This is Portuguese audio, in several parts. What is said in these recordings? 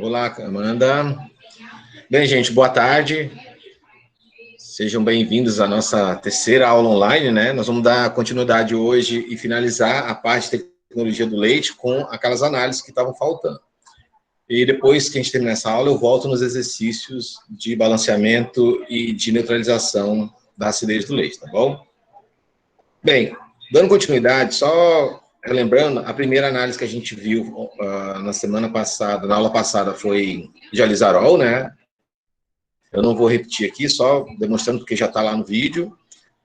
Olá, Amanda. Bem, gente, boa tarde. Sejam bem-vindos à nossa terceira aula online, né? Nós vamos dar continuidade hoje e finalizar a parte de tecnologia do leite com aquelas análises que estavam faltando. E depois que a gente terminar essa aula, eu volto nos exercícios de balanceamento e de neutralização da acidez do leite, tá bom? Bem, dando continuidade, só lembrando, a primeira análise que a gente viu na semana passada, na aula passada, foi de alizarol, né? Eu não vou repetir aqui, só demonstrando porque já está lá no vídeo.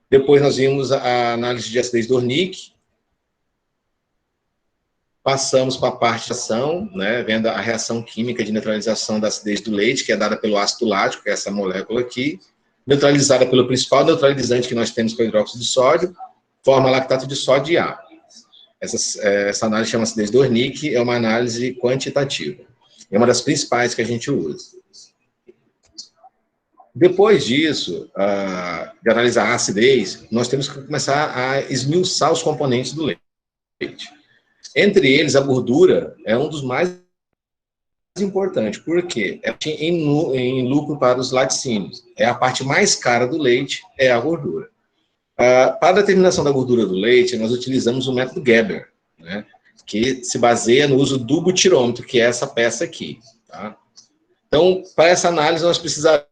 Depois nós vimos a análise de acidez do Ornick. Passamos para a parte de ação, né, vendo a reação química de neutralização da acidez do leite, que é dada pelo ácido lático, que é essa molécula aqui, neutralizada pelo principal neutralizante que nós temos, que é o hidróxido de sódio, forma lactato de sódio e A. Essa análise chama acidez do Ornick, é uma análise quantitativa. É uma das principais que a gente usa. Depois disso, de analisar a acidez, nós temos que começar a esmiuçar os componentes do leite. Entre eles, a gordura é um dos mais importantes. Por quê? É em lucro para os laticínios. É a parte mais cara do leite, é a gordura. Para a determinação da gordura do leite, nós utilizamos o método Geber, né, que se baseia no uso do butirômetro, que é essa peça aqui. Tá? Então, para essa análise, nós precisamos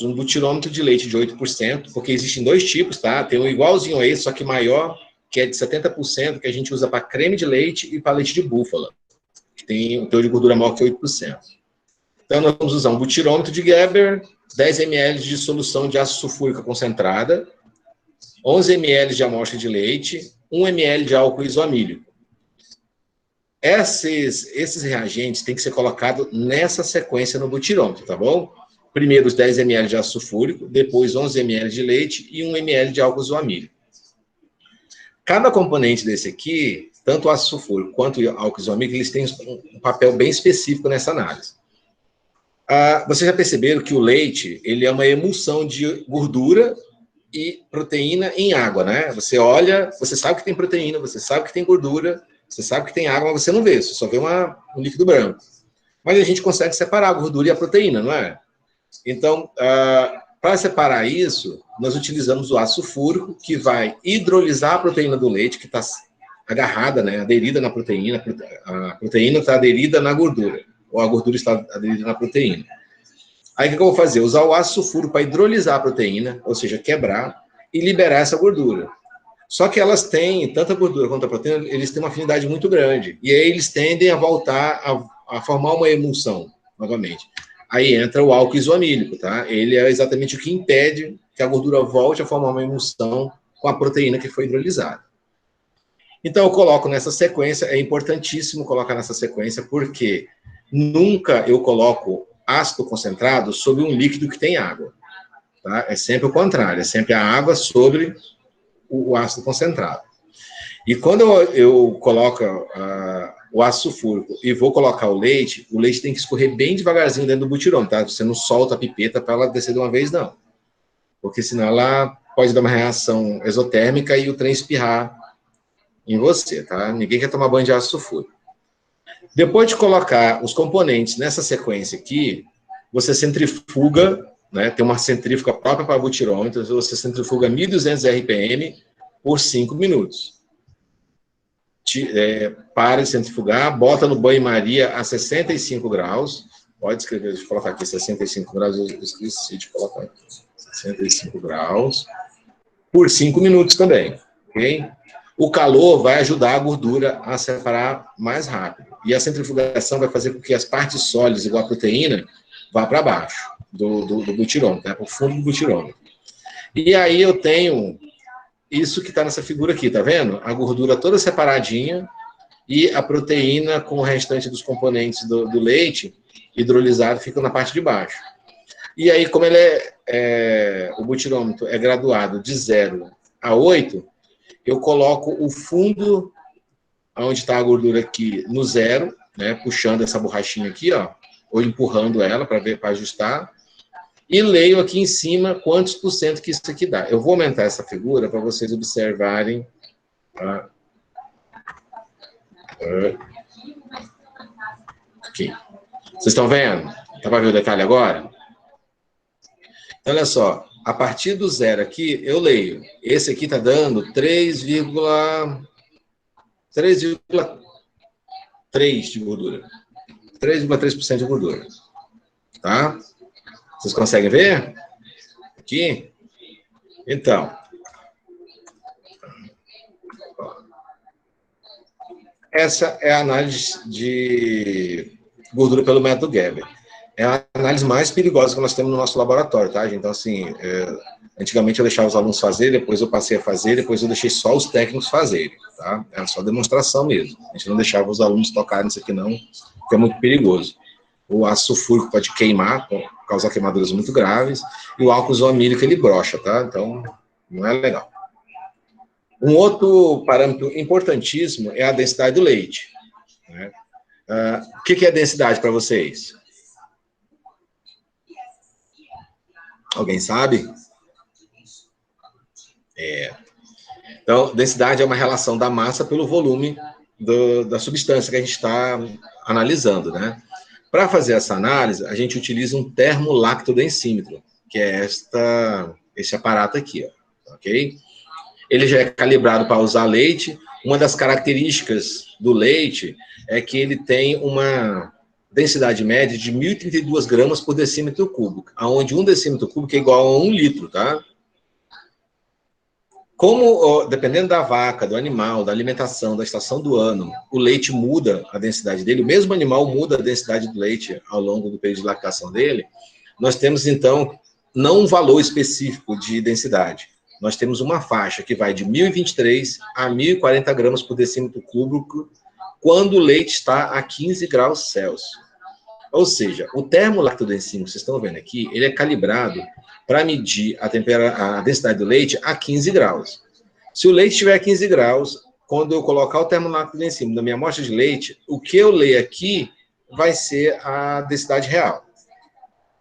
um butirômetro de leite de 8%, porque existem dois tipos, tá? Tem um igualzinho a esse, só que maior, que é de 70%, que a gente usa para creme de leite e para leite de búfala, que tem um teor de gordura maior que 8%. Então, nós vamos usar um butirômetro de Geber, 10 ml de solução de ácido sulfúrico concentrada, 11 ml de amostra de leite, 1 ml de álcool isoamílico. Esses reagentes têm que ser colocados nessa sequência no butirômetro, tá bom? Primeiro os 10 ml de ácido sulfúrico, depois 11 ml de leite e 1 ml de álcool isoamílico. Cada componente desse aqui, tanto o ácido sulfúrico quanto o álcool isoamílico, eles têm um papel bem específico nessa análise. Vocês já perceberam que o leite, ele é uma emulsão de gordura e proteína em água, né? Você olha, você sabe que tem proteína, você sabe que tem gordura, você sabe que tem água, mas você não vê, você só vê um líquido branco. Mas a gente consegue separar a gordura e a proteína, não é? Então, para separar isso, nós utilizamos o ácido sulfúrico, que vai hidrolisar a proteína do leite, que está agarrada, né, aderida na proteína. A proteína está aderida na gordura, ou a gordura está aderida na proteína. Aí, o que eu vou fazer? Usar o ácido sulfúrico para hidrolisar a proteína, ou seja, quebrar, e liberar essa gordura. Só que elas têm, tanto a gordura quanto a proteína, eles têm uma afinidade muito grande. E aí eles tendem a voltar a formar uma emulsão, novamente. Aí entra o álcool isoamílico, tá? Ele é exatamente o que impede que a gordura volte a formar uma emulsão com a proteína que foi hidrolisada. Então, eu coloco nessa sequência, é importantíssimo colocar nessa sequência, porque nunca eu coloco ácido concentrado sobre um líquido que tem água. Tá? É sempre o contrário, é sempre a água sobre o ácido concentrado. E quando eu coloco o ácido sulfúrico e vou colocar o leite tem que escorrer bem devagarzinho dentro do butirômetro, tá? Você não solta a pipeta para ela descer de uma vez, não. Porque senão ela pode dar uma reação exotérmica e o trem espirrar em você, tá? Ninguém quer tomar banho de ácido sulfúrico. Depois de colocar os componentes nessa sequência aqui, você centrifuga, né? Tem uma centrífuga própria para butirômetro, você centrifuga 1.200 RPM por 5 minutos. Para de centrifugar, bota no banho-maria a 65 graus. Pode escrever, deixa eu colocar aqui 65 graus, eu esqueci de colocar aqui. 65 graus, por 5 minutos também, ok? O calor vai ajudar a gordura a separar mais rápido. E a centrifugação vai fazer com que as partes sólidas, igual a proteína, vá para baixo do butirômetro, né, para o fundo do butirômetro. E aí eu tenho isso que está nessa figura aqui, tá vendo? A gordura toda separadinha e a proteína com o restante dos componentes do leite hidrolisado fica na parte de baixo. E aí, como ele o butirômetro é graduado de 0 a 8, eu coloco o fundo, onde está a gordura aqui, no 0, né, puxando essa borrachinha aqui, ó, ou empurrando ela para ajustar, e leio aqui em cima quantos por cento que isso aqui dá. Eu vou aumentar essa figura para vocês observarem. Aqui. Vocês estão vendo? Dá para ver o detalhe agora? Então, olha só, a partir do zero aqui, eu leio. Esse aqui está dando 3,3 de gordura. 3,3% de gordura. Tá? Vocês conseguem ver? Aqui? Então. Essa é a análise de gordura pelo método Gerber. É a análise mais perigosa que nós temos no nosso laboratório, tá, gente? Então, assim, antigamente eu deixava os alunos fazerem, depois eu passei a fazer, depois eu deixei só os técnicos fazerem, tá? Era só demonstração mesmo. A gente não deixava os alunos tocarem nisso aqui, não, porque é muito perigoso. O ácido sulfúrico pode queimar, causar queimaduras muito graves, e o álcool isoamílico, ele brocha, tá? Então, não é legal. Um outro parâmetro importantíssimo é a densidade do leite, né? O que é densidade para vocês? Alguém sabe? Então, densidade é uma relação da massa pelo volume da substância que a gente está analisando, né? Para fazer essa análise, a gente utiliza um termolactodensímetro, que é esse aparato aqui, ó, ok? Ele já é calibrado para usar leite. Uma das características do leite é que ele tem uma densidade média de 1.032 gramas por decímetro cúbico, onde um decímetro cúbico é igual a 1 litro, tá? Como, dependendo da vaca, do animal, da alimentação, da estação do ano, o leite muda a densidade dele, o mesmo animal muda a densidade do leite ao longo do período de lactação dele, nós temos, então, não um valor específico de densidade. Nós temos uma faixa que vai de 1.023 a 1.040 gramas por decímetro cúbico quando o leite está a 15 graus Celsius. Ou seja, o termolactodensímetro, vocês estão vendo aqui, ele é calibrado para medir a densidade do leite a 15 graus. Se o leite estiver a 15 graus, quando eu colocar o termolactodensímetro na minha amostra de leite, o que eu ler aqui vai ser a densidade real.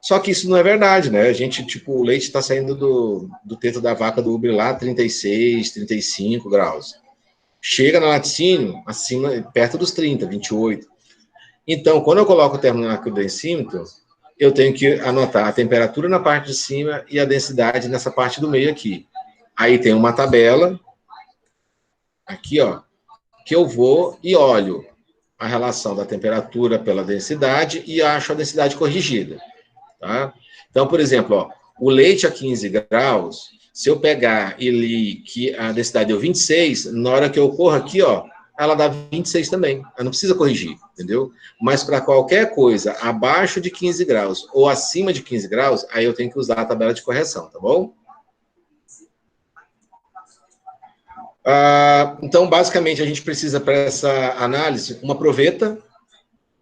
Só que isso não é verdade, né? A gente, tipo, o leite está saindo do teto da vaca do Uber lá, 36, 35 graus. Chega na laticínio, acima, perto dos 30, 28. Então, quando eu coloco o termolactodensímetro, eu tenho que anotar a temperatura na parte de cima e a densidade nessa parte do meio aqui. Aí tem uma tabela, aqui, ó, que eu vou e olho a relação da temperatura pela densidade e acho a densidade corrigida. Tá? Então, por exemplo, ó, o leite a 15 graus, se eu pegar ele que a densidade deu 26, na hora que eu corro aqui, ó, ela dá 26 também. Ela não precisa corrigir, entendeu? Mas para qualquer coisa abaixo de 15 graus ou acima de 15 graus, aí eu tenho que usar a tabela de correção, tá bom? Então, basicamente, a gente precisa para essa análise uma proveta,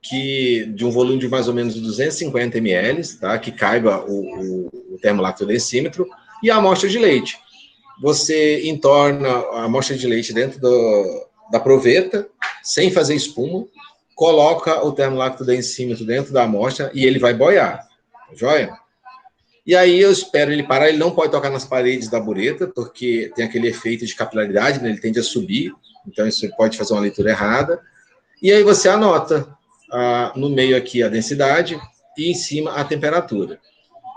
de um volume de mais ou menos 250 ml, tá? Que caiba o termolactodensímetro, e a amostra de leite. Você entorna a amostra de leite dentro da proveta, sem fazer espuma, coloca o termolactodensímetro dentro da amostra e ele vai boiar, tá joia? E aí eu espero ele parar, ele não pode tocar nas paredes da bureta, porque tem aquele efeito de capilaridade, né? Ele tende a subir, então isso pode fazer uma leitura errada. E aí você anota no meio aqui a densidade e em cima a temperatura.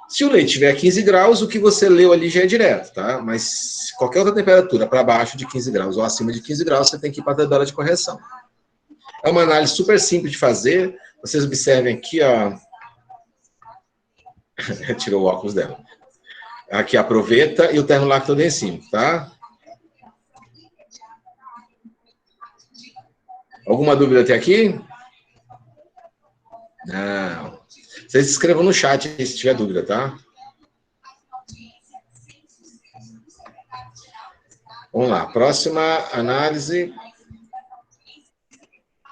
Se o leite tiver 15 graus, o que você leu ali já é direto, tá? Mas qualquer outra temperatura para baixo de 15 graus ou acima de 15 graus, você tem que ir para a tabela de correção. É uma análise super simples de fazer. Vocês observem aqui, ó. Tirou o óculos dela. Aqui a proveta e o termolactodensímetro, tá? Alguma dúvida até aqui? Não. Vocês escrevam no chat se tiver dúvida, tá? Vamos lá, próxima análise.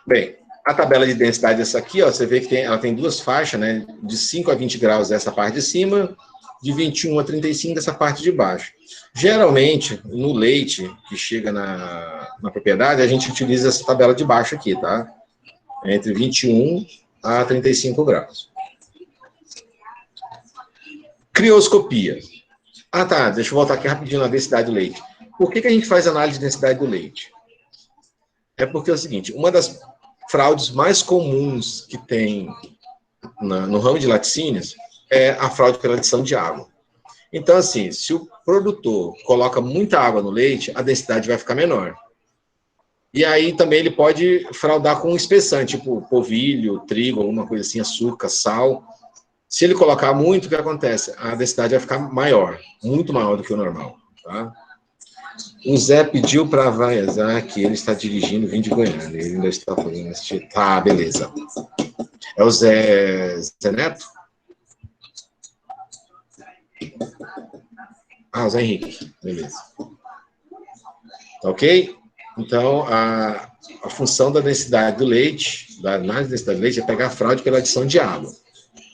Bem, a tabela de densidade é essa aqui, ó, você vê que ela tem duas faixas, né? De 5 a 20 graus essa parte de cima, de 21 a 35 dessa parte de baixo. Geralmente, no leite que chega na propriedade, a gente utiliza essa tabela de baixo aqui, tá? Entre 21 a 35 graus. Crioscopia. Tá, deixa eu voltar aqui rapidinho na densidade do leite. Por que a gente faz análise de densidade do leite? É porque é o seguinte, uma das fraudes mais comuns que tem no ramo de laticínios é a fraude pela adição de água. Então, assim, se o produtor coloca muita água no leite, a densidade vai ficar menor. E aí também ele pode fraudar com espessante, tipo polvilho, trigo, alguma coisa assim, açúcar, sal. Se ele colocar muito, o que acontece? A densidade vai ficar maior, muito maior do que o normal, tá? O Zé pediu para avaliar que ele está dirigindo, vindo de Goiânia. Ele ainda está fazendo esse... Tá, beleza. É o Zé Neto? Ah, o Zé Henrique. Beleza. Tá ok? Então, a função da densidade do leite, da análise da densidade do leite, é pegar a fraude pela adição de água.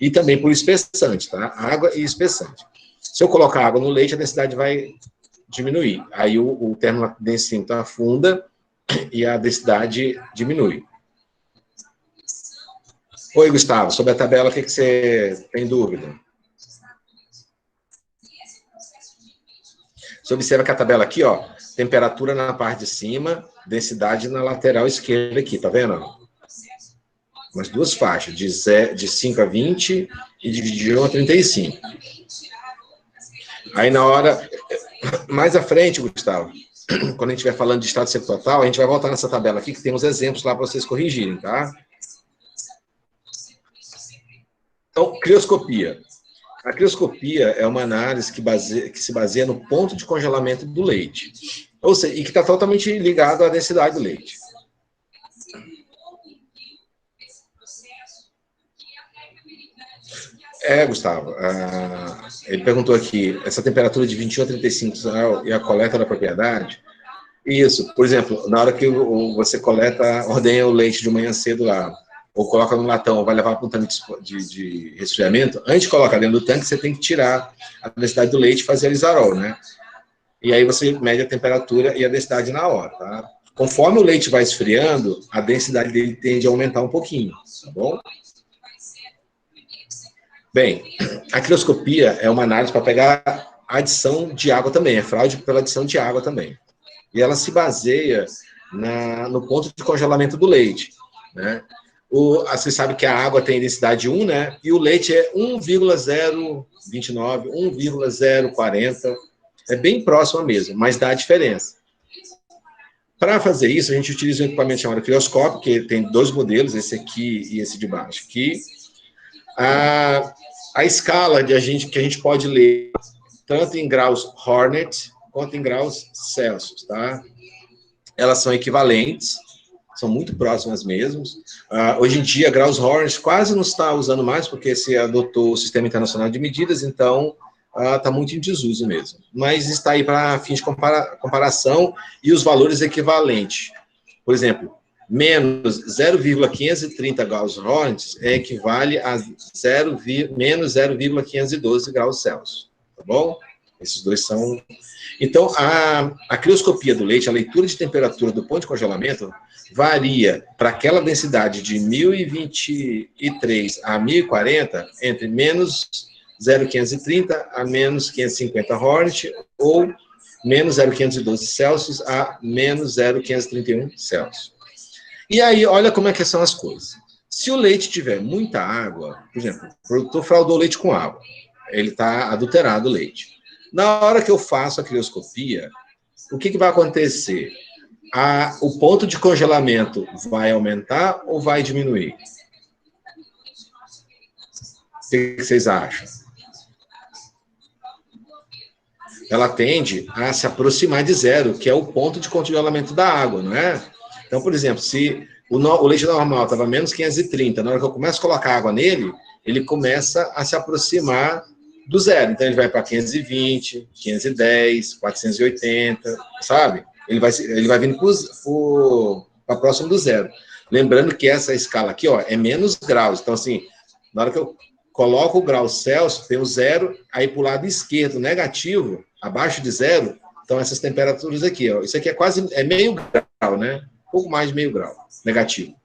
E também por espessante, tá? Água e espessante. Se eu colocar água no leite, a densidade vai diminuir. Aí o termo densímetro afunda e a densidade diminui. Oi, Gustavo, sobre a tabela, o que você tem dúvida? Você observa que a tabela aqui, ó, temperatura na parte de cima, densidade na lateral esquerda aqui, tá vendo? Umas duas faixas, de 5 a 20 e de 1 a 35. Aí na hora, mais à frente, Gustavo, quando a gente estiver falando de estado seco total, a gente vai voltar nessa tabela aqui, que tem uns exemplos lá para vocês corrigirem, tá? Então, crioscopia. A crioscopia é uma análise que se baseia no ponto de congelamento do leite. Ou seja, e que está totalmente ligado à densidade do leite. Gustavo, ele perguntou aqui, essa temperatura de 21 a 35 e a coleta da propriedade. Isso, por exemplo, na hora que você coleta, ordenha o leite de manhã cedo lá, ou coloca no latão, ou vai levar para um tanque de resfriamento, antes de colocar dentro do tanque, você tem que tirar a densidade do leite e fazer a lisarol, né? E aí você mede a temperatura e a densidade na hora, tá? Conforme o leite vai esfriando, a densidade dele tende a aumentar um pouquinho, tá bom? Bem, a crioscopia é uma análise para pegar a adição de água também, é fraude pela adição de água também. E ela se baseia no ponto de congelamento do leite, né? Você sabe que a água tem densidade 1, né? E o leite é 1,029, 1,040. É bem próximo mesmo, mas dá a diferença. Para fazer isso, a gente utiliza um equipamento chamado crioscópio, que tem dois modelos, esse aqui e esse de baixo aqui. A escala que a gente pode ler tanto em graus Hornet quanto em graus Celsius, tá? Elas são equivalentes, são muito próximas mesmo. Hoje em dia, graus Hornet quase não está usando mais, porque se adotou o Sistema Internacional de Medidas, então está muito em desuso mesmo. Mas está aí para fins de comparação e os valores equivalentes. Por exemplo, menos 0,530 graus Hornet equivale a menos 0,512 graus Celsius, tá bom? Esses dois são... Então, a crioscopia do leite, a leitura de temperatura do ponto de congelamento, varia para aquela densidade de 1023 a 1040, entre menos 0,530 a menos 550 Hornet, ou menos 0,512 Celsius a menos 0,531 Celsius. E aí, olha como é que são as coisas. Se o leite tiver muita água, por exemplo, o produtor fraudou leite com água, ele está adulterado o leite. Na hora que eu faço a crioscopia, o que vai acontecer? O ponto de congelamento vai aumentar ou vai diminuir? O que vocês acham? Ela tende a se aproximar de zero, que é o ponto de congelamento da água, não é? Então, por exemplo, se o leite normal estava menos 530, na hora que eu começo a colocar água nele, ele começa a se aproximar do zero. Então, ele vai para 520, 510, 480, sabe? Ele vai vindo para próximo do zero. Lembrando que essa escala aqui, ó, é menos graus. Então, assim, na hora que eu coloco o grau Celsius, tem o zero, aí para o lado esquerdo, negativo, abaixo de zero, então essas temperaturas aqui, ó. Isso aqui é meio grau, né? Um pouco mais de meio grau, negativo.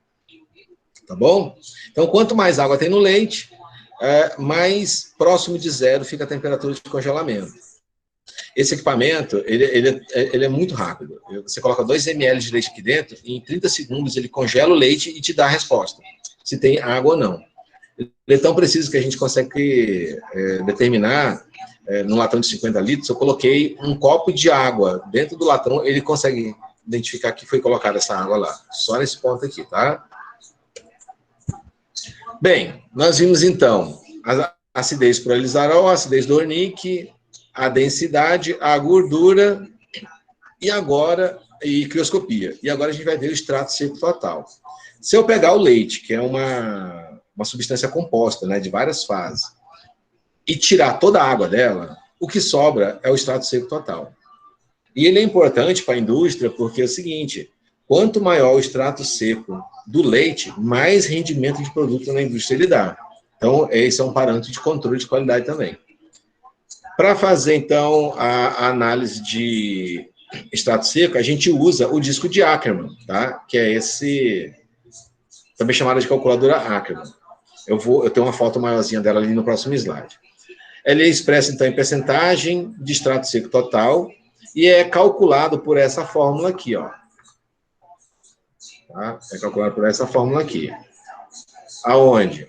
Tá bom? Então, quanto mais água tem no leite, mais próximo de zero fica a temperatura de congelamento. Esse equipamento, ele é muito rápido. Você coloca 2 ml de leite aqui dentro, e em 30 segundos ele congela o leite e te dá a resposta, se tem água ou não. Ele é tão preciso que a gente consegue determinar, num latão de 50 litros, eu coloquei um copo de água dentro do latão, ele consegue identificar que foi colocada essa água lá. Só nesse ponto aqui, tá? Bem, nós vimos então a acidez por Elisarol, a acidez do Wernicke, a densidade, a gordura e crioscopia. E agora a gente vai ver o extrato seco total. Se eu pegar o leite, que é uma substância composta, né, de várias fases, e tirar toda a água dela, o que sobra é o extrato seco total. E ele é importante para a indústria porque é o seguinte, quanto maior o extrato seco do leite, mais rendimento de produto na indústria ele dá. Então, esse é um parâmetro de controle de qualidade também. Para fazer, então, a análise de extrato seco, a gente usa o disco de Ackermann, tá? Que é esse, também chamado de calculadora Ackermann. Eu tenho uma foto maiorzinha dela ali no próximo slide. Ela é expressa, então, em percentagem de extrato seco total e é calculado por essa fórmula aqui, ó. Tá? É calculado por essa fórmula aqui. Aonde?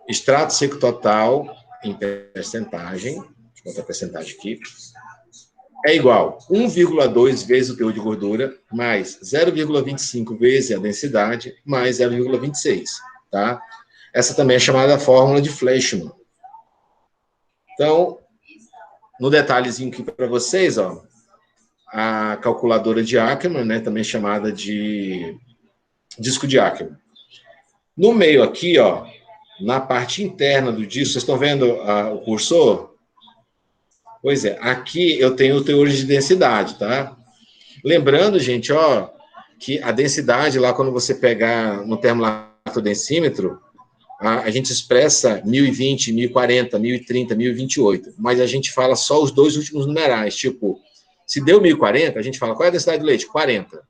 Extrato seco total em percentagem, deixa eu botar a percentagem aqui, é igual a 1,2 vezes o teor de gordura, mais 0,25 vezes a densidade, mais 0,26, tá? Essa também é chamada fórmula de Fleischmann. Então, no detalhezinho aqui para vocês, ó, a calculadora de Ackermann, né, também chamada de disco de Ackermann. No meio aqui, ó, na parte interna do disco, vocês estão vendo o cursor? Pois é, aqui eu tenho o teor de densidade, tá? Lembrando, gente, ó, que a densidade lá, quando você pegar no termolactodensímetro, a gente expressa 1020, 1040, 1030, 1028, mas a gente fala só os dois últimos numerais, tipo, se deu 1040, a gente fala, qual é a densidade do leite? 40.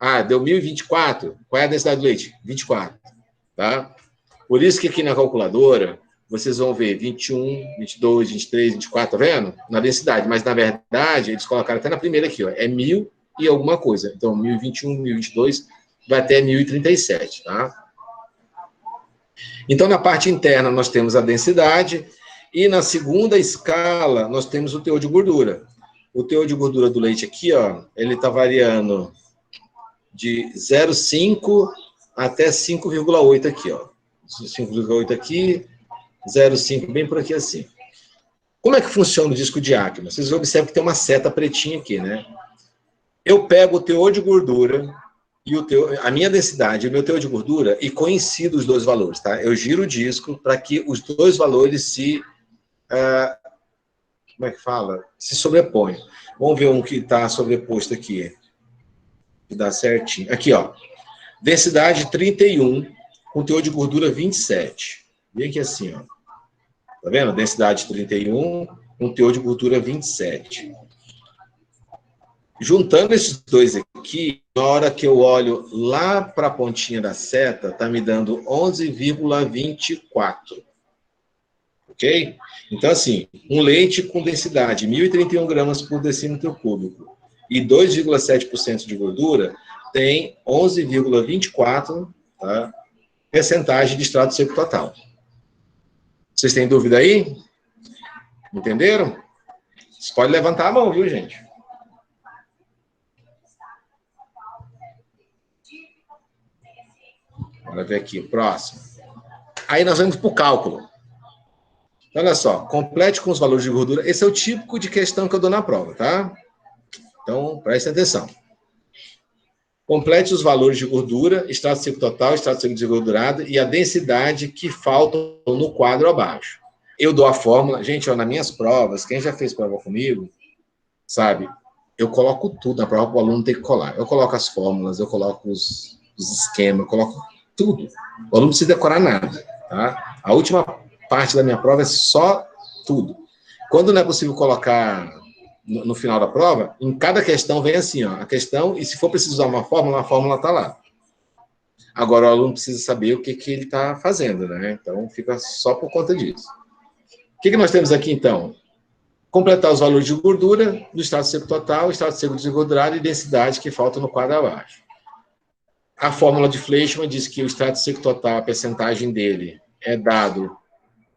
Ah, deu 1024, qual é a densidade do leite? 24, tá? Por isso que aqui na calculadora, vocês vão ver 21, 22, 23, 24, tá vendo? Na densidade, mas na verdade, eles colocaram até na primeira aqui, ó, é 1000 e alguma coisa. Então, 1021, 1022, vai até 1037, tá? Então, na parte interna, nós temos a densidade, e na segunda escala, nós temos o teor de gordura. O teor de gordura do leite aqui, ó, ele está variando de 0,5 até 5,8 aqui, ó. 5,8 aqui, 0,5 bem por aqui assim. Como é que funciona o disco de Ackermann? Vocês observam que tem uma seta pretinha aqui, né? Eu pego o teor de gordura e a minha densidade e o meu teor de gordura e coincido os dois valores, tá? Eu giro o disco para que os dois valores se... como é que fala? Se sobrepõem. Vamos ver um que está sobreposto aqui. Que dá certinho. Aqui, ó. Densidade 31, com teor de gordura 27. Vem aqui assim, ó. Tá vendo? Densidade 31, com teor de gordura 27. Juntando esses dois aqui, na hora que eu olho lá para a pontinha da seta, tá me dando 11,24. Ok? Então, assim, um leite com densidade 1.031 gramas por decímetro cúbico e 2,7% de gordura tem 11,24, tá? Percentagem de extrato seco total. Vocês têm dúvida aí? Entenderam? Vocês podem levantar a mão, viu, gente? Bora ver aqui, próximo. Aí nós vamos para o cálculo. Olha só, complete com os valores de gordura. Esse é o típico de questão que eu dou na prova, tá? Então, preste atenção. Complete os valores de gordura, extrato seco total, extrato seco desgordurado e a densidade que faltam no quadro abaixo. Eu dou a fórmula. Gente, ó, nas minhas provas, quem já fez prova comigo, sabe, eu coloco tudo na prova para o aluno ter que colar. Eu coloco as fórmulas, eu coloco os esquemas, eu coloco tudo. O aluno não precisa decorar nada, tá? A última parte da minha prova é só tudo. Quando não é possível colocar no final da prova, em cada questão vem assim, ó, a questão, e se for preciso usar uma fórmula, a fórmula está lá. Agora o aluno precisa saber o que ele está fazendo, né? Então fica só por conta disso. O que nós temos aqui, então? Completar os valores de gordura do extrato seco total, extrato seco desgordurado e densidade que falta no quadro abaixo. A fórmula de Fleischmann diz que o extrato seco total, a percentagem dele é dado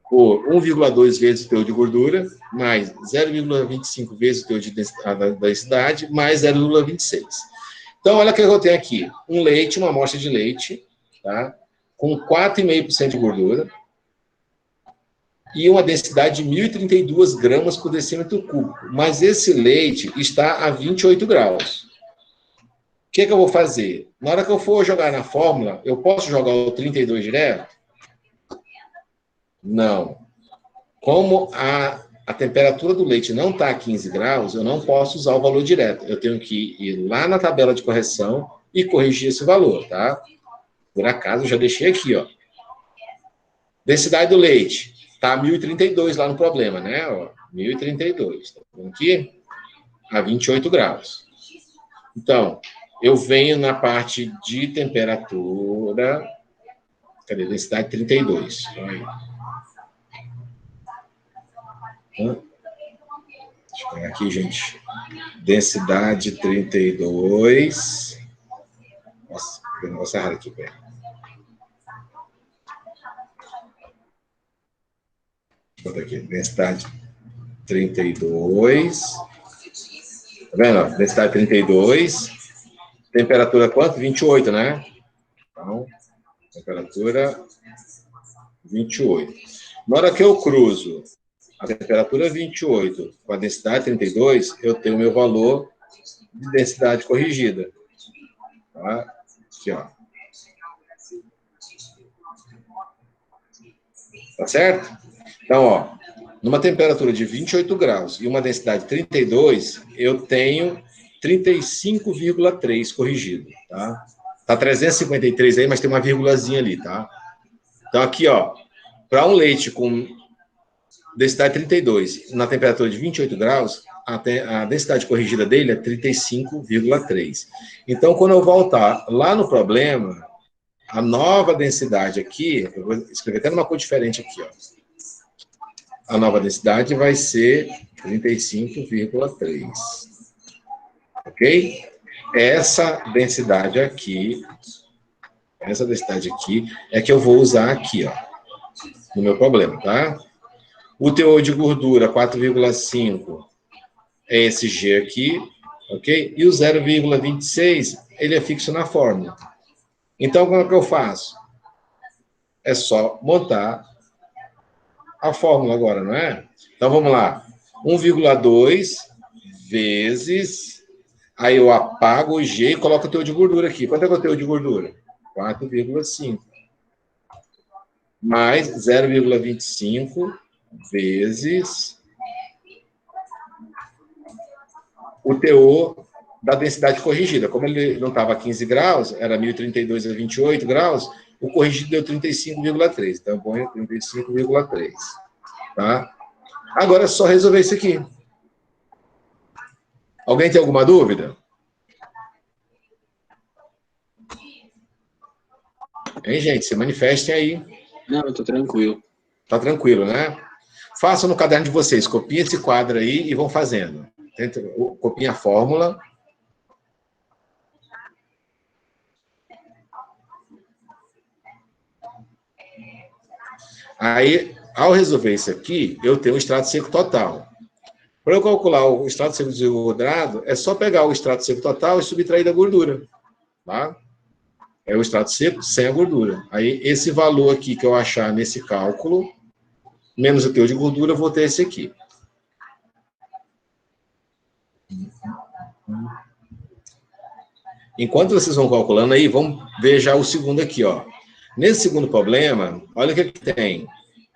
por 1,2 vezes o teor de gordura, mais 0,25 vezes o teor de densidade, mais 0,26. Então, olha o que eu tenho aqui. Um leite, uma amostra de leite, tá? Com 4,5% de gordura e uma densidade de 1.032 gramas por decímetro cúbico. Mas esse leite está a 28 graus. O que eu vou fazer? Na hora que eu for jogar na fórmula, eu posso jogar o 32 direto? Não. Como a temperatura do leite não está a 15 graus, eu não posso usar o valor direto. Eu tenho que ir lá na tabela de correção e corrigir esse valor, tá? Por acaso, eu já deixei aqui, ó. Densidade do leite. Tá 1.032 lá no problema, né? Ó, 1.032. Tá vendo aqui? A 28 graus. Então, eu venho na parte de temperatura. Cadê? Densidade 32. Aí. Deixa eu pegar aqui, gente. Densidade 32. Nossa, tem um negócio errado aqui, pera. Deixa eu aqui. Densidade 32. Tá vendo? Densidade 32. Temperatura quanto? 28, né? Então, temperatura 28. Na hora que eu cruzo a temperatura 28 com a densidade 32, eu tenho o meu valor de densidade corrigida. Tá? Aqui, ó. Tá certo? Então, ó, numa temperatura de 28 graus e uma densidade de 32, eu tenho 35,3 corrigido, tá? Tá 353 aí, mas tem uma vírgulazinha ali, tá? Então, aqui, ó, para um leite com densidade 32, na temperatura de 28 graus, a densidade corrigida dele é 35,3. Então, quando eu voltar lá no problema, a nova densidade aqui, eu vou escrever até numa cor diferente aqui, ó. A nova densidade vai ser 35,3. Ok? Essa densidade aqui é que eu vou usar aqui, ó, no meu problema, tá? O teor de gordura, 4,5, é esse G aqui, ok? E o 0,26, ele é fixo na fórmula. Então, como é que eu faço? É só montar a fórmula agora, não é? Então, vamos lá. 1,2 vezes... Aí eu apago o G e coloco o teor de gordura aqui. Quanto é que é o teor de gordura? 4,5. Mais 0,25 vezes o teor da densidade corrigida. Como ele não estava a 15 graus, era 1.032 a 28 graus, o corrigido deu 35,3. Então, eu ponho 35,3. Tá? Agora é só resolver isso aqui. Alguém tem alguma dúvida? Hein, gente? Se manifestem aí. Não, eu tô tranquilo. Tá tranquilo, né? Façam no caderno de vocês. Copiem esse quadro aí e vão fazendo. Copiem a fórmula. Aí, ao resolver isso aqui, eu tenho o extrato seco total. Para eu calcular o extrato seco desengodado, é só pegar o extrato seco total e subtrair da gordura. Tá? É o extrato seco sem a gordura. Aí, esse valor aqui que eu achar nesse cálculo, menos o teor de gordura, eu vou ter esse aqui. Enquanto vocês vão calculando aí, vamos ver já o segundo aqui, ó. Nesse segundo problema, olha o que tem.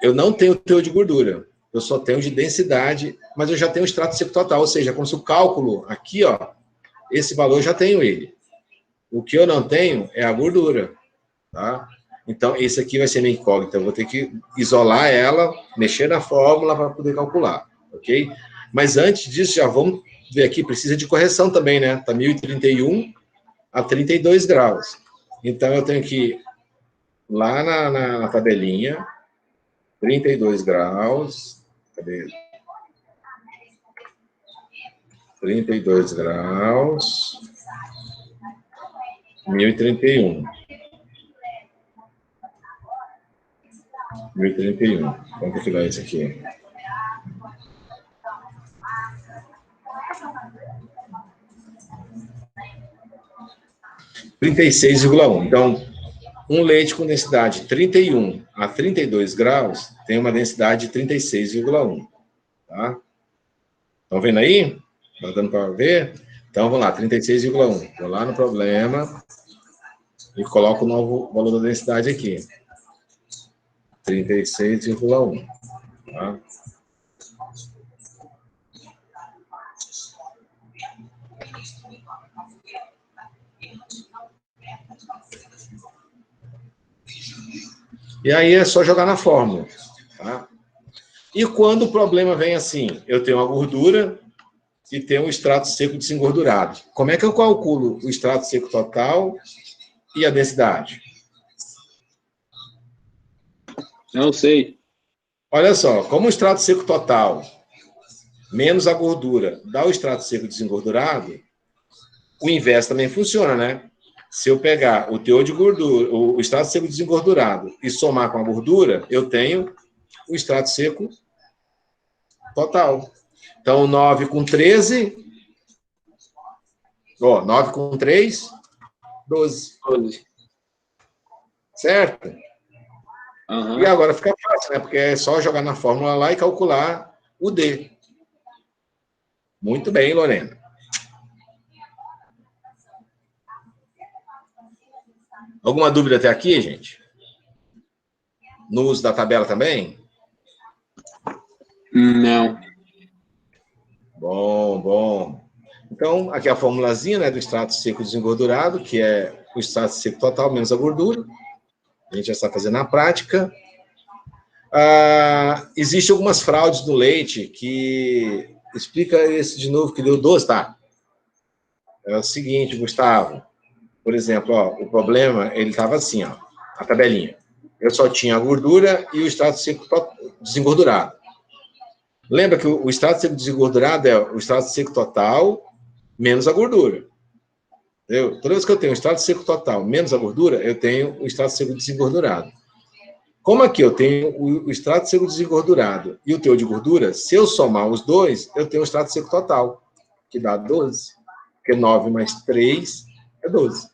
Eu não tenho teor de gordura, eu só tenho de densidade, mas eu já tenho o extrato seco total, ou seja, como se o cálculo aqui, ó, esse valor eu já tenho ele. O que eu não tenho é a gordura, tá? Então, esse aqui vai ser minha incógnita, eu vou ter que isolar ela, mexer na fórmula para poder calcular, ok? Mas antes disso, já vamos ver aqui, precisa de correção também, né? Tá 1031 a 32 graus. Então, eu tenho que ir lá na tabelinha, 32 graus, cadê? 32 graus, 1031. 1031. Vamos calcular isso aqui. (36,1). Então, um leite com densidade 31 a 32 graus tem uma densidade de 36,1. Tá? Estão vendo aí? Está dando para ver? Então, vamos lá, 36,1. Vou lá no problema e coloco o novo valor da densidade aqui. 36,1. Tá? E aí é só jogar na fórmula. Tá? E quando o problema vem assim, eu tenho uma gordura e tenho um extrato seco desengordurado. Como é que eu calculo o extrato seco total e a densidade? Não sei. Olha só, como o extrato seco total menos a gordura dá o extrato seco desengordurado, o inverso também funciona, né? Se eu pegar o teor de gordura, o extrato seco desengordurado, e somar com a gordura, eu tenho o extrato seco total. Então, 9 com 13... 9 com 3, 12. Certo? Uhum. E agora fica fácil, né? Porque é só jogar na fórmula lá e calcular o D. Muito bem, Lorena. Alguma dúvida até aqui, gente? No uso da tabela também? Não. Bom. Então, aqui é a formulazinha, né, do extrato seco desengordurado, que é o extrato seco total menos a gordura. A gente já está fazendo na prática. Existem algumas fraudes no leite que... Explica esse de novo, que deu 12, tá? É o seguinte, Gustavo. Por exemplo, o problema, ele estava assim, a tabelinha. Eu só tinha a gordura e o extrato seco desengordurado. Lembra que o extrato seco desengordurado é o extrato seco total menos a gordura. Entendeu? Toda vez que eu tenho o extrato seco total menos a gordura, eu tenho o extrato seco desengordurado. Como aqui eu tenho o extrato seco desengordurado e o teor de gordura, se eu somar os dois, eu tenho o extrato seco total, que dá 12. Porque 9 mais 3 é 12.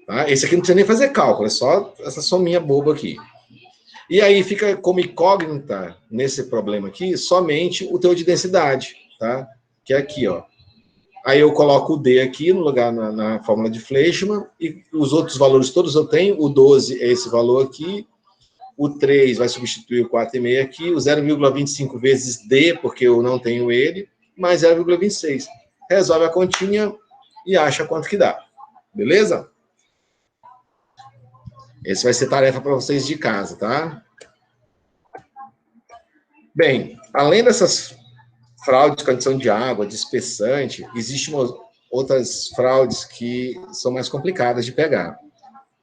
Tá? Esse aqui não precisa nem fazer cálculo, é só essa sominha boba aqui. E aí fica como incógnita, nesse problema aqui, somente o teor de densidade, tá? Que é aqui, ó. Aí eu coloco o D aqui no lugar na fórmula de Fleischmann, e os outros valores todos eu tenho. O 12 é esse valor aqui, o 3 vai substituir o 4,5 aqui, o 0,25 vezes D, porque eu não tenho ele, mais 0,26. Resolve a continha e acha quanto que dá. Beleza? Esse vai ser tarefa para vocês de casa, tá? Bem, além dessas fraudes de condição de água, de espessante, existem outras fraudes que são mais complicadas de pegar.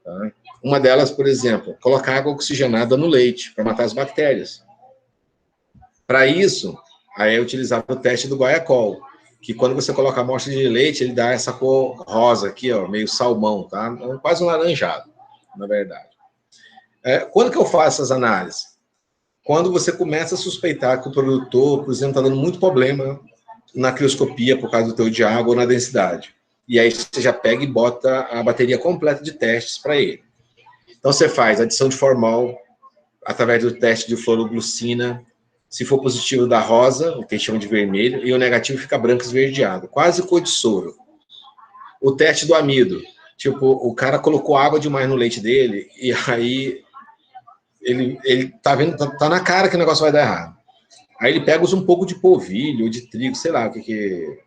Tá? Uma delas, por exemplo, colocar água oxigenada no leite para matar as bactérias. Para isso, aí é utilizado o teste do Guaiacol, que quando você coloca a amostra de leite, ele dá essa cor rosa aqui, ó, meio salmão, tá? Quase um laranjado, na verdade. Quando que eu faço essas análises? Quando você começa a suspeitar que o produtor, por exemplo, está dando muito problema na crioscopia por causa do teor de água ou na densidade. E aí você já pega e bota a bateria completa de testes para ele. Então você faz adição de formol através do teste de fluoroglucina. Se for positivo, dá rosa, o que chama de vermelho, e o negativo fica branco esverdeado, quase cor de soro. O teste do amido. Tipo, o cara colocou água demais no leite dele, e aí ele tá vendo, tá na cara que o negócio vai dar errado. Aí ele pega, usa um pouco de polvilho, de trigo, sei lá o que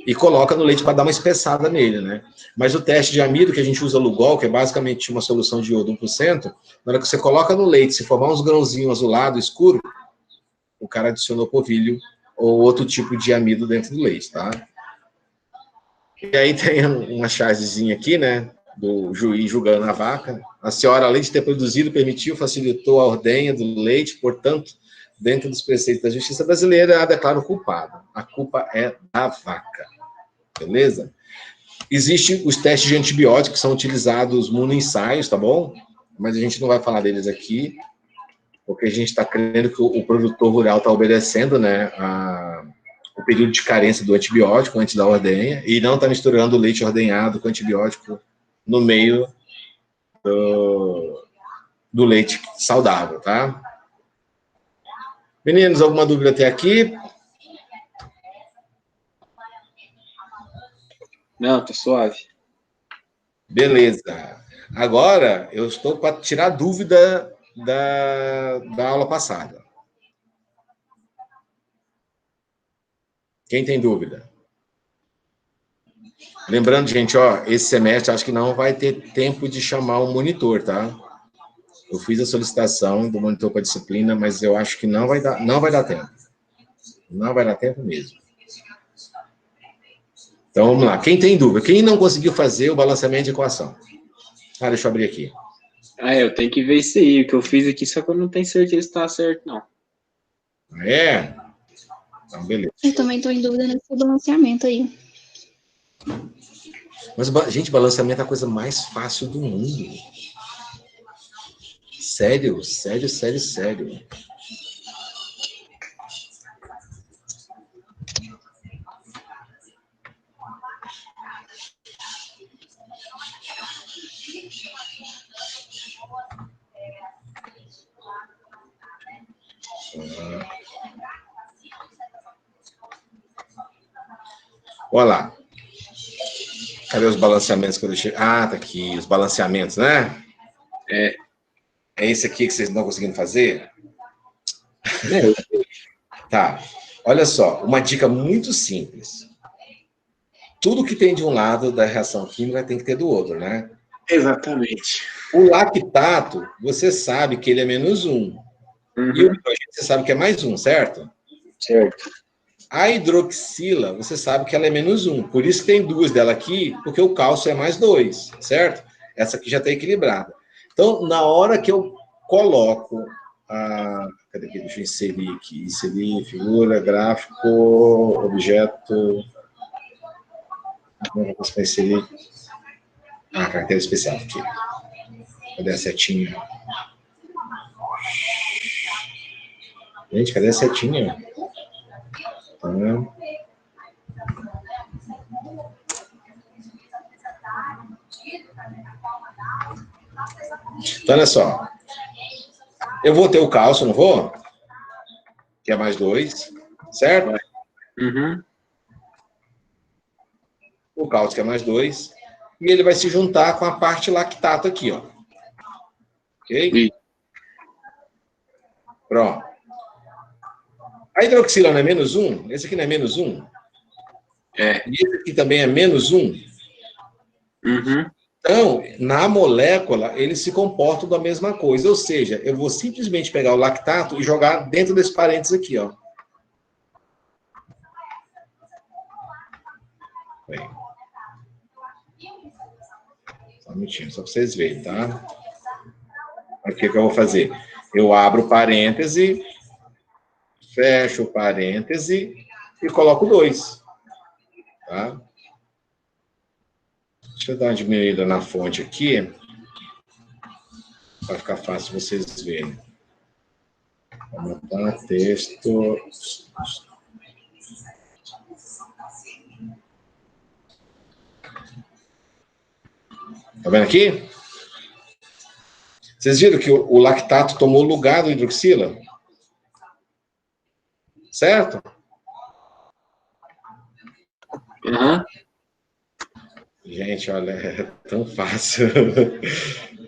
e coloca no leite para dar uma espessada nele, né? Mas o teste de amido que a gente usa Lugol, que é basicamente uma solução de iodo 1%, na hora que você coloca no leite, se formar uns grãozinhos azulado, escuro, o cara adicionou polvilho ou outro tipo de amido dentro do leite, tá? E aí tem uma chargezinha aqui, né? Do juiz julgando a vaca. A senhora, além de ter produzido, permitiu, facilitou a ordenha do leite, portanto, dentro dos preceitos da justiça brasileira, a declara o culpado. A culpa é da vaca. Beleza? Existem os testes de antibióticos que são utilizados no ensaios, tá bom? Mas a gente não vai falar deles aqui. porque a gente está crendo que o produtor rural está obedecendo, né, o período de carência do antibiótico antes da ordenha, e não está misturando o leite ordenhado com antibiótico no meio do leite saudável, tá? Meninos, alguma dúvida até aqui? Não, tá suave. Beleza. Agora, eu estou para tirar dúvida da aula passada. Quem tem dúvida? Lembrando, gente, ó, esse semestre acho que não vai ter tempo de chamar um monitor, tá? Eu fiz a solicitação do monitor para disciplina, mas eu acho que não vai dar tempo. Não vai dar tempo mesmo. Então, vamos lá. Quem tem dúvida? Quem não conseguiu fazer o balanceamento de equação? Ah, deixa eu abrir aqui. Eu tenho que ver isso aí. O que eu fiz aqui, só que eu não tenho certeza se tá certo, não. É? Então, beleza. Eu também estou em dúvida nesse balanceamento aí. Mas, gente, balanceamento é a coisa mais fácil do mundo. Sério, sério, sério, sério. Olha lá. Cadê os balanceamentos que eu deixei? Ah, tá aqui, os balanceamentos, né? É esse aqui que vocês não estão conseguindo fazer? Tá. Olha só, uma dica muito simples. Tudo que tem de um lado da reação química tem que ter do outro, né? Exatamente. O lactato, você sabe que ele é -1. E o hidrogênio, você sabe que é +1, certo? Certo. A hidroxila, você sabe que ela é -1. Por isso que tem duas dela aqui, porque o cálcio é +2, certo? Essa aqui já está equilibrada. Então, na hora que eu coloco a... Cadê aqui? Deixa eu inserir aqui. Inserir, figura, gráfico, objeto... Como eu posso inserir? Ah, carteira especial aqui. Cadê a setinha? Gente, cadê a setinha? Tá. Então, olha só. Eu vou ter o cálcio, não vou? Que é +2, certo? O cálcio que é +2. E ele vai se juntar com a parte lactato aqui, ó. Ok? Pronto. A hidroxila não é -1? Esse aqui não é -1? É. E esse aqui também é -1? Então, na molécula, eles se comportam da mesma coisa. Ou seja, eu vou simplesmente pegar o lactato e jogar dentro desse parênteses aqui, ó. Bem. Só um minutinho, só para vocês verem, tá? Aqui o que eu vou fazer? Eu abro o parêntese, fecho o parêntese e coloco 2. Tá? Deixa eu dar uma diminuída na fonte aqui, para ficar fácil vocês verem. Vamos botar texto. Tá vendo aqui? Vocês viram que o lactato tomou o lugar do hidroxila? Certo? Gente, olha, é tão fácil.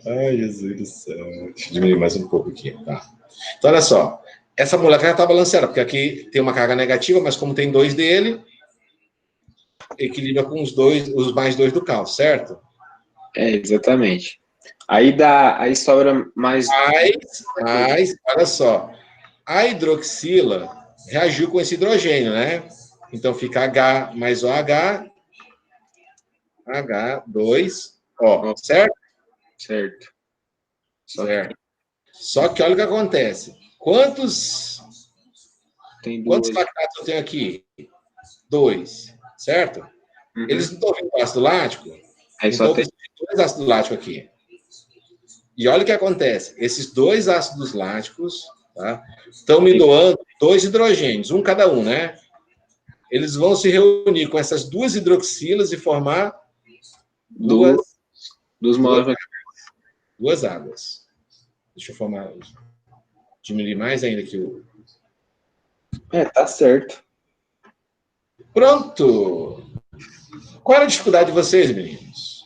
Ai, Jesus do céu. Deixa eu diminuir mais um pouco aqui, tá? Então, olha só. Essa molécula está balanceada, porque aqui tem uma carga negativa, mas como tem 2 dele, equilibra com os +2 do cálcio, certo? É, exatamente. Aí sobra mais... Mas, olha só. A hidroxila reagiu com esse hidrogênio, né? Então, fica H mais OH, H2O, certo? Certo. Certo. Só que olha o que acontece. Quantos lactatos eu tenho aqui? 2, certo? Eles não estão vindo do ácido lático? Aí só tem 2 ácidos láticos aqui. E olha o que acontece. Esses dois ácidos láticos, tá, estão me doando 2 hidrogênios, um cada um, né? Eles vão se reunir com essas 2 hidroxilas e formar duas águas. Deixa eu diminuir mais ainda aqui o... tá certo. Pronto! Qual era a dificuldade de vocês, meninos?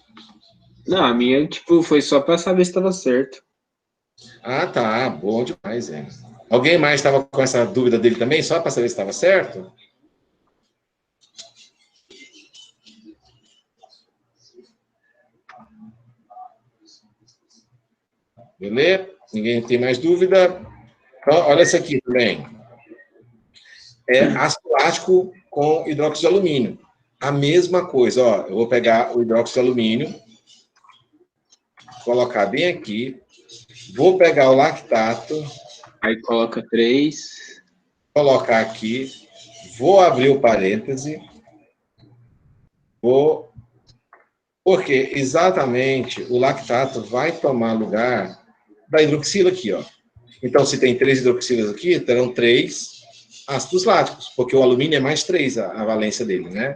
Não, a minha, tipo, foi só para saber se estava certo. Ah, tá. Bom demais, hein? Alguém mais estava com essa dúvida dele também, só para saber se estava certo? Beleza? Ninguém tem mais dúvida? Então, olha essa aqui também. É ácido lático com hidróxido de alumínio. A mesma coisa, ó. Eu vou pegar o hidróxido de alumínio, colocar bem aqui, vou pegar o lactato, Aí coloca 3. colocar aqui, vou abrir o parêntese, porque exatamente o lactato vai tomar lugar da hidroxila aqui, ó. Então, se tem 3 hidroxilas aqui, terão 3 ácidos láticos, porque o alumínio é mais 3 a valência dele, né?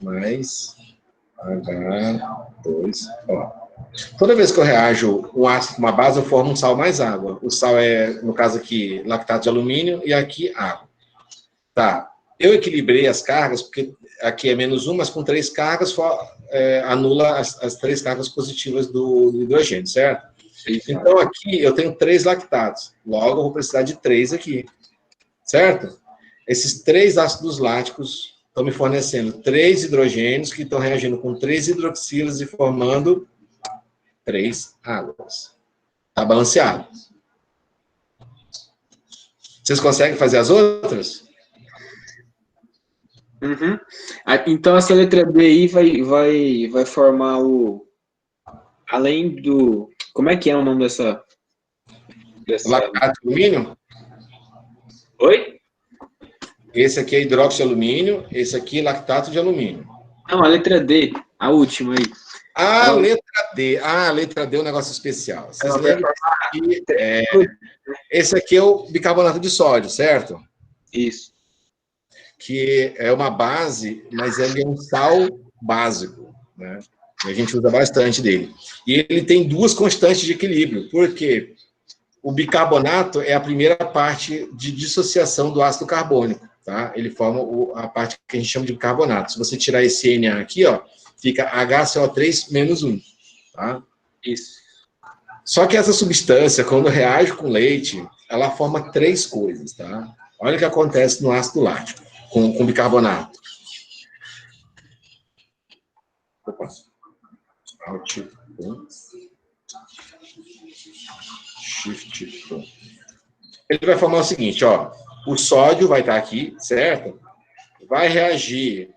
Mais H2, ó. Toda vez que eu reajo um ácido com uma base, eu formo um sal mais água. O sal é, no caso aqui, lactato de alumínio e aqui água. Tá. Eu equilibrei as cargas, porque aqui é -1, mas com 3 cargas anula as 3 cargas positivas do hidrogênio, certo? Então aqui eu tenho 3 lactatos. Logo eu vou precisar de 3 aqui. Certo? Esses 3 ácidos láticos estão me fornecendo 3 hidrogênios que estão reagindo com 3 hidroxilas e formando 3 águas. Está balanceado. Vocês conseguem fazer as outras? Então, essa letra B aí vai formar o... Além do... Como é que é o nome dessa... Lactato de alumínio? Oi? Esse aqui é hidróxido de alumínio, esse aqui é lactato de alumínio. Não, a letra D, a última aí. A letra D. A letra D é um negócio especial. Vocês lembram que esse aqui é o bicarbonato de sódio, certo? Isso. Que é uma base, mas ele é um sal básico, né? E a gente usa bastante dele. E ele tem 2 constantes de equilíbrio, porque o bicarbonato é a primeira parte de dissociação do ácido carbônico, tá? Ele forma a parte que a gente chama de bicarbonato. Se você tirar esse Na aqui, ó, fica HCO3 menos 1, tá? Isso. Só que essa substância, quando reage com leite, ela forma 3 coisas, tá? Olha o que acontece no ácido lático, com bicarbonato. Opa. Alt, Shift. Ele vai formar o seguinte, ó. O sódio vai estar aqui, certo? Vai reagir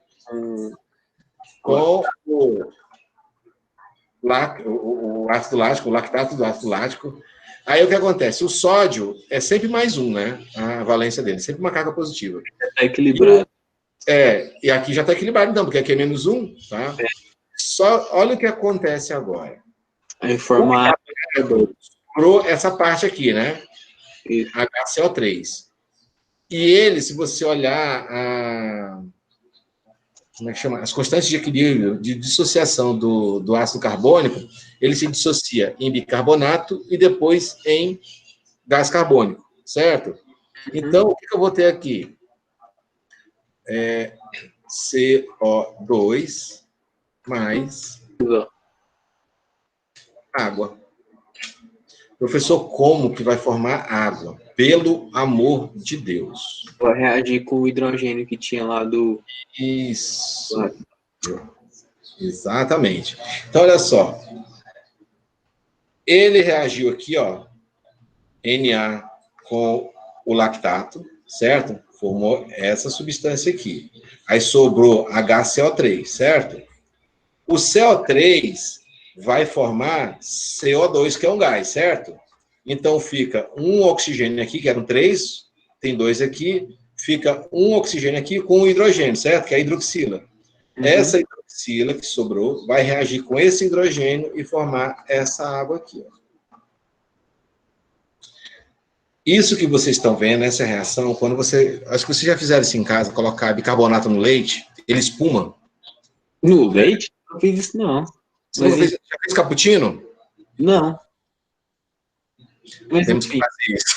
com o ácido lático, o lactato do ácido lático. Aí o que acontece? O sódio é sempre mais 1, né? A valência dele, sempre uma carga positiva. Está equilibrado. E aqui já está equilibrado, então, porque aqui é -1, tá? Só olha o que acontece agora. Aí formar essa parte aqui, né? Isso. HCO3. E ele, se você olhar como é que chama? As constantes de equilíbrio, de dissociação do ácido carbônico, ele se dissocia em bicarbonato e depois em gás carbônico, certo? Então, o que eu vou ter aqui? CO2 mais água. Professor, como que vai formar água? Pelo amor de Deus. Vai reagir com o hidrogênio que tinha lá do... Isso. Exatamente. Então, olha só. Ele reagiu aqui, ó, Na com o lactato, certo? Formou essa substância aqui. Aí sobrou HCO3, certo? O CO3 vai formar CO2, que é um gás, certo? Então, fica um oxigênio aqui, que eram 3, tem 2 aqui, fica um oxigênio aqui com o hidrogênio, certo? Que é a hidroxila. Essa hidroxila carboxila que sobrou vai reagir com esse hidrogênio e formar essa água aqui, ó. Isso que vocês estão vendo, essa reação, quando você... Acho que vocês já fizeram isso em casa, colocar bicarbonato no leite, ele espuma. No leite? Não fiz isso, não. Você já fez cappuccino? Não. Mas Temos que fazer isso.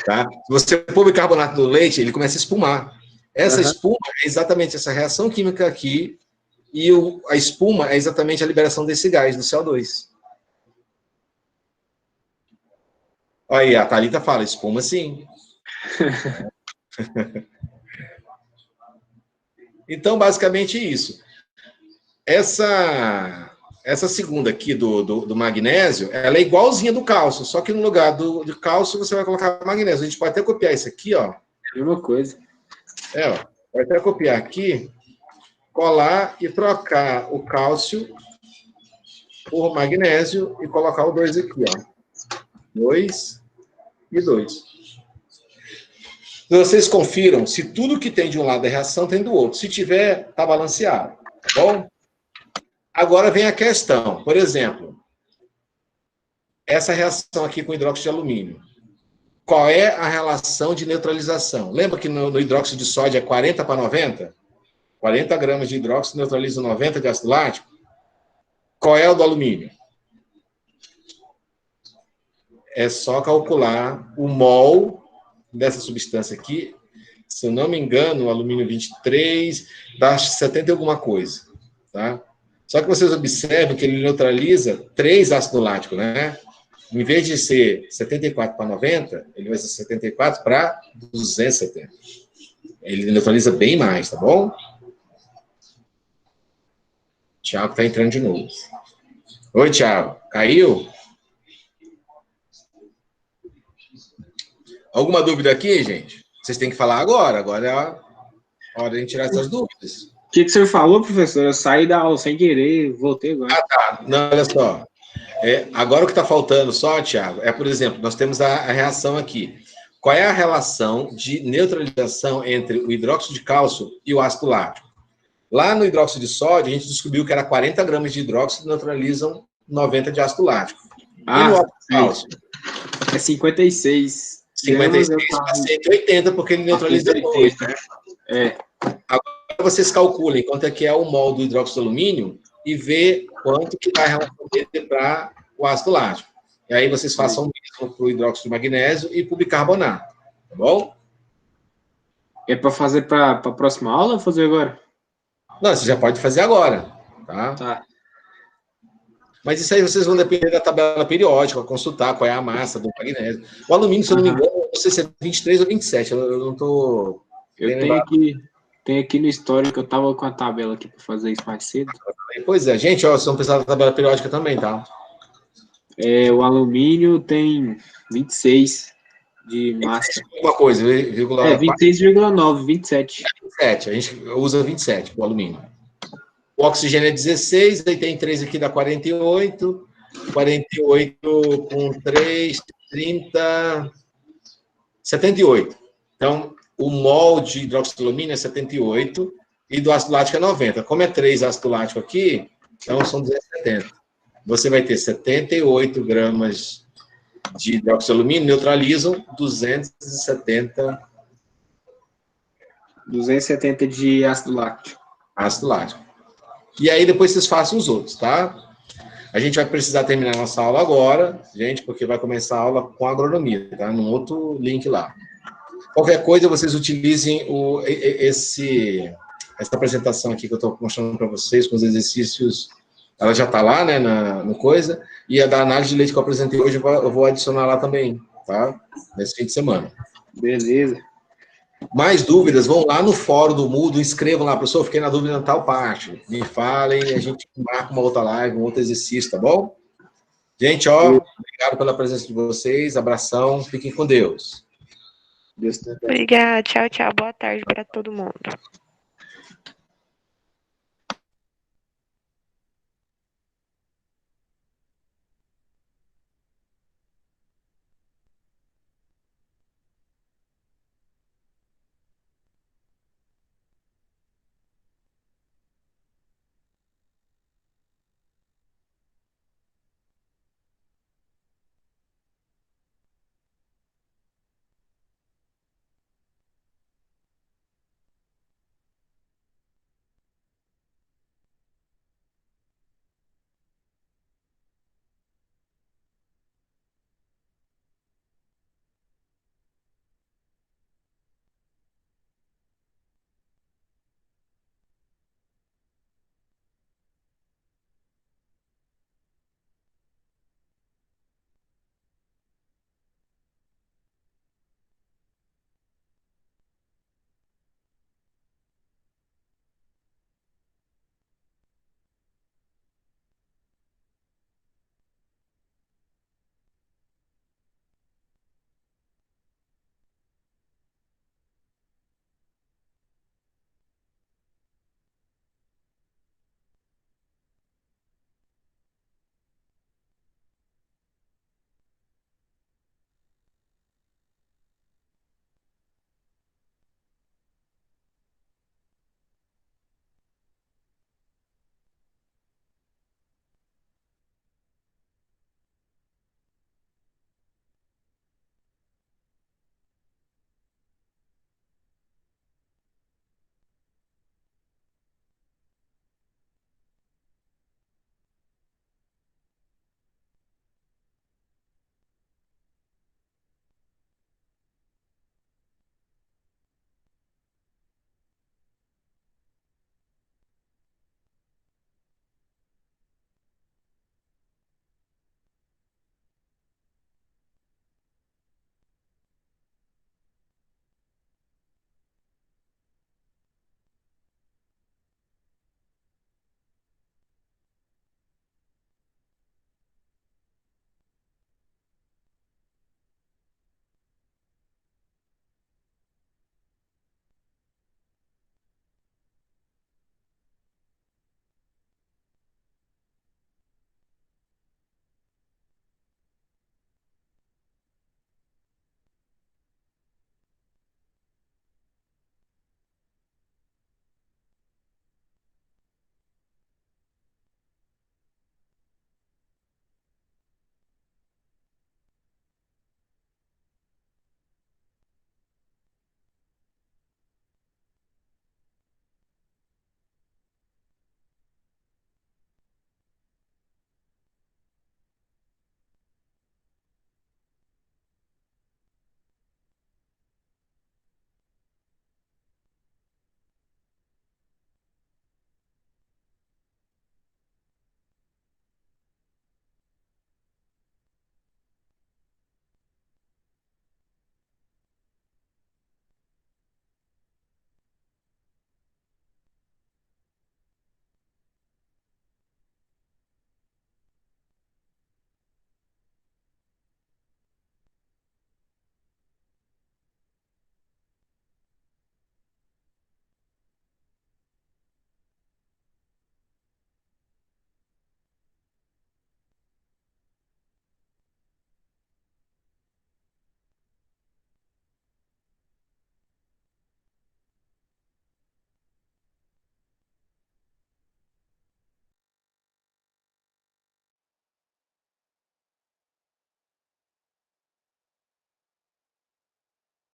Tá? Se você pôr bicarbonato no leite, ele começa a espumar. Essa espuma é exatamente essa reação química aqui, e a espuma é exatamente a liberação desse gás, do CO2. Aí, a Thalita fala, espuma sim. Então, basicamente isso. Essa segunda aqui do magnésio, ela é igualzinha do cálcio, só que no lugar do cálcio você vai colocar magnésio. A gente pode até copiar isso aqui, ó. É a mesma coisa. Ó. Vai até copiar aqui, colar e trocar o cálcio por magnésio e colocar o 2 aqui, ó. 2 e 2. Vocês confiram se tudo que tem de um lado é reação, tem do outro. Se tiver, tá balanceado, tá bom? Agora vem a questão. Por exemplo, essa reação aqui com hidróxido de alumínio. Qual é a relação de neutralização? Lembra que no hidróxido de sódio é 40 para 90? 40 gramas de hidróxido neutraliza 90 de ácido lático. Qual é o do alumínio? É só calcular o mol dessa substância aqui. Se eu não me engano, o alumínio 23 dá 70 e alguma coisa, tá? Só que vocês observam que ele neutraliza 3 ácido lático, né? Em vez de ser 74 para 90, ele vai ser 74 para 270. Ele neutraliza bem mais, tá bom? Tiago está entrando de novo. Oi, Tiago. Caiu? Alguma dúvida aqui, gente? Vocês têm que falar agora. Agora é a hora de tirar essas dúvidas. O que o senhor falou, professor? Eu saí da aula sem querer, voltei agora. Ah, tá. Não, olha só. Agora o que está faltando só, Tiago, por exemplo, nós temos a reação aqui. Qual é a relação de neutralização entre o hidróxido de cálcio e o ácido lático? Lá no hidróxido de sódio, a gente descobriu que era 40 gramas de hidróxido neutralizam 90 de ácido lático. E no óxido de cálcio? É 56. 56 para 180, porque ele neutraliza 2, né? Agora vocês calculem quanto é que é o mol do hidróxido de alumínio e vê quanto que está a relação dele para o ácido lático. E aí vocês façam o mesmo para o hidróxido de magnésio e para o bicarbonato. Tá bom? É para fazer para a próxima aula ou fazer agora? Não, você já pode fazer agora. Tá? Mas isso aí vocês vão depender da tabela periódica, consultar qual é a massa do magnésio. O alumínio, se eu não me engano, não sei se é 23 ou 27. Eu não estou... Tem aqui no histórico, eu estava com a tabela aqui para fazer isso mais cedo. Pois é, gente, ó, vocês vão precisar da tabela periódica também, tá? O alumínio tem 26 de massa. Uma coisa, 26,9, 27. 27, a gente usa 27 para o alumínio. O oxigênio é 16, aí tem 3 aqui, dá 48. 48 com 3, 30, 78. Então, o mol de hidróxido de alumínio é 78 e do ácido lático é 90. Como é 3 ácido lático aqui, então são 270. Você vai ter 78 gramas de hidróxido de alumínio, neutralizam 270 de ácido lático. Ácido lático. E aí depois vocês façam os outros, tá? A gente vai precisar terminar nossa aula agora, gente, porque vai começar a aula com agronomia, tá? Num outro link lá. Qualquer coisa, vocês utilizem essa apresentação aqui que eu estou mostrando para vocês, com os exercícios, ela já está lá, né, no coisa, e a da análise de leite que eu apresentei hoje, eu vou adicionar lá também, tá? Nesse fim de semana. Beleza. Mais dúvidas, vão lá no fórum do Moodle, escrevam lá, professor, fiquei na dúvida em tal parte. Me falem, a gente marca uma outra live, um outro exercício, tá bom? Gente, obrigado pela presença de vocês, abração, fiquem com Deus. Obrigada, tchau, tchau, boa tarde para todo mundo.